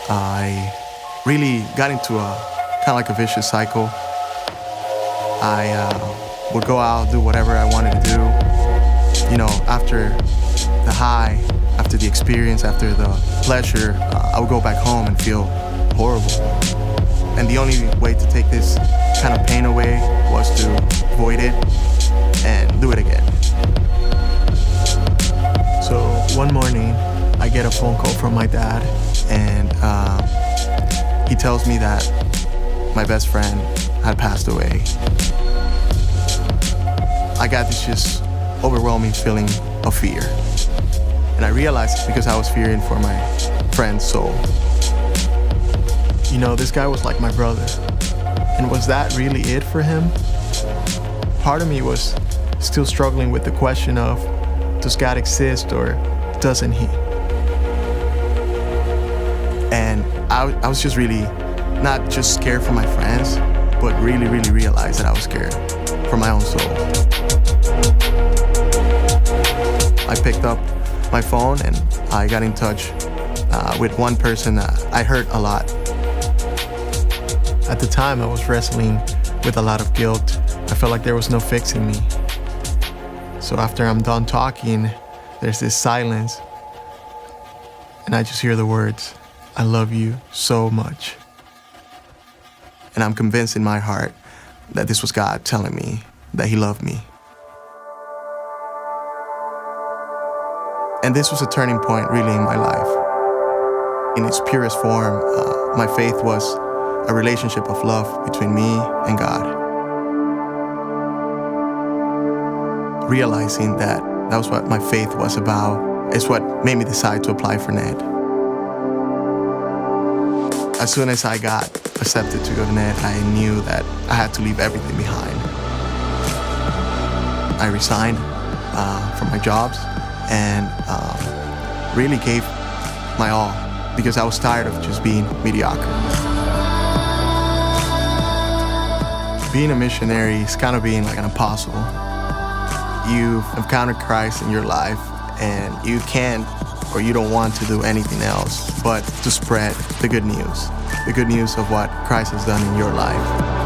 I really got into a kind of like a vicious cycle. I would go out, do whatever I wanted to do. You know, after the high, after the experience, after the pleasure, I would go back home and feel horrible. And the only way to take this kind of pain away was to avoid it and do it again. So one morning, I get a phone call from my dad, and he tells me that my best friend had passed away. I got this just overwhelming feeling of fear. And I realized it's because I was fearing for my friend's soul. You know, this guy was like my brother. And was that really it for him? Part of me was still struggling with the question of, does God exist or doesn't he? And I was just really not just scared for my friends, but really realized that I was scared for my own soul. I picked up my phone and I got in touch with one person I hurt a lot. At the time, I was wrestling with a lot of guilt. I felt like there was no fixing me. So after I'm done talking, there's this silence, and I just hear the words, "I love you so much." And I'm convinced in my heart that this was God telling me that he loved me. And this was a turning point really in my life. In its purest form, my faith was a relationship of love between me and God. Realizing that was what my faith was about is what made me decide to apply for NED. As soon as I got accepted to go to NED, I knew that I had to leave everything behind. I resigned from my jobs and really gave my all because I was tired of just being mediocre. Being a missionary is kind of being like an apostle. You've encountered Christ in your life and you can't or you don't want to do anything else but to spread the good news of what Christ has done in your life.